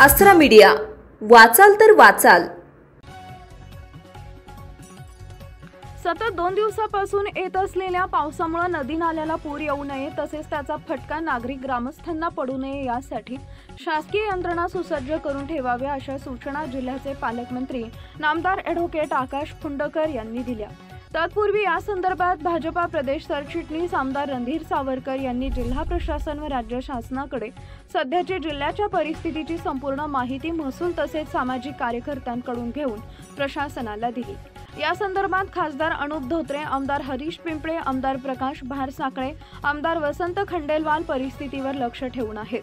आसरा मीडिया, वाचाल तर वाचाल। सतत 2 दिवसापासून येत असलेल्या पावसामुळे नदी नाल्याला पूर येऊ नये तसेच त्याचा फटका नागरिक ग्रामस्थांना पडू नये यासाठी शासकीय यंत्रणा सुसज्ज करून ठेवाव्या अशा सूचना जिल्ह्याचे पालकमंत्री नामदार ॲडव्होकेट आकाश फुंडकर यांनी दिल्या। तत्पूर्वी या संदर्भात भाजपा प्रदेश सरचिटणीस आमदार रणधीर सावरकर यांनी जिल्हा प्रशासन व राज्य शासनाकडे सध्याची जिल्ह्याच्या परिस्थितीची संपूर्ण माहिती महसूल तसेच सामाजिक कार्यकर्त्यांकडून घेऊन प्रशासनाला दिली। या संदर्भात खासदार अनुप धोत्रे, आमदार हरीश पिंपळे, आमदार प्रकाश भारसाकळे, आमदार वसंत खंडेलवाल परिस्थितीवर लक्ष ठेवून आहेत।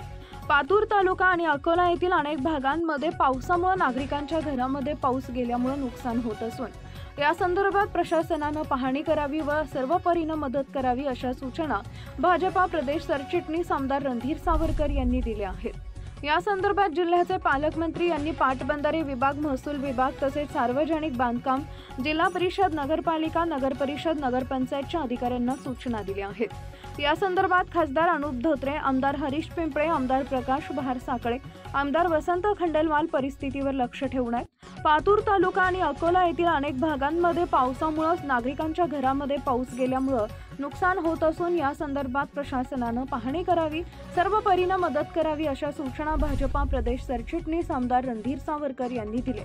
पातूर तालुका आणि अकोला येथील अनेक भागांमध्ये पावसामुळे नागरिकांच्या घरामध्ये पाऊस गेल्यामुळे नुकसान होत असून या संदर्भात प्रशासनाने पाहणी करावी व सर्व परीने मदत करावी अशा सूचना भाजपा प्रदेश सरचिटणीस आमदार रणधीर सावरकर यांनी दिल्या आहेत। या संदर्भात जिल्ह्याचे पालकमंत्री यांनी पाटबंधारे विभाग, महसूल विभाग तसेच सार्वजनिक बांधकाम, जिल्हा परिषद, नगरपालिका, नगरपरिषद, नगरपंचायतच्या अधिकाऱ्यांना सूचना दिल्या आहेत। या संदर्भात खासदार अनुप धोत्रे, आमदार हरीश पिंपळे, आमदार प्रकाश भारसाकळे, आमदार वसंत खंडेलवाल परिस्थितीवर लक्ष ठेवून आहेत। पातूर तालुका आणि अकोला येथील अनेक भागांमध्ये पावसामुळे नागरिकांच्या घरामध्ये पाऊस गेल्यामुळे नुकसान होत असून या संदर्भात प्रशासनाने पाहणी करावी, सर्व परीने मदत करावी अशा सूचना भाजपा प्रदेश सरचिटणीस आमदार रणधीर सावरकर यांनी दिल्या।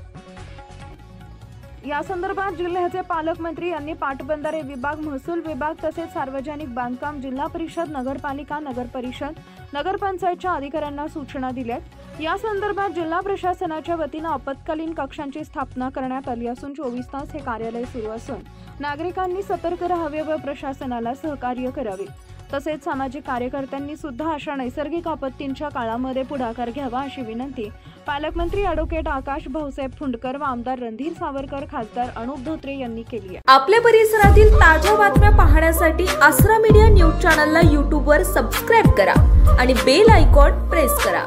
या संदर्भात जिल्ह्याचे पालकमंत्री यांनी पाटबंधारे विभाग, महसूल विभाग तसेच सार्वजनिक बांधकाम, जिल्हा परिषद, नगरपालिका, नगरपरिषद, नगरपंचायतच्या अधिकाऱ्यांना सूचना दिल्यात। या संदर्भात जिल्हा प्रशासनाच्या वतीने आपत्कालीन कक्षांची स्थापना करण्यात आली असून 24 तास हे कार्यालय सुरू असून नागरिकांनी सतर्क राहावे व प्रशासनाला सहकार्य करावे। तसेच सामाजिक कार्यकर्त्यांनी सुद्धा अशा नैसर्गिक आपत्तींच्या काळामध्ये पुढाकार घ्यावा अशी विनंती पालकमंत्री ॲडव्होकेट आकाश भाऊसाहेब फुंडकर व आमदार रणधीर सावरकर, खासदार अनुप धोत्रे यांनी केली आहे। आपल्या परिसरातील ताज्या बातम्या पाहण्यासाठी आसरा मीडिया न्यूज चॅनलला YouTube वर सबस्क्राइब करा आणि बेल आयकॉन प्रेस करा।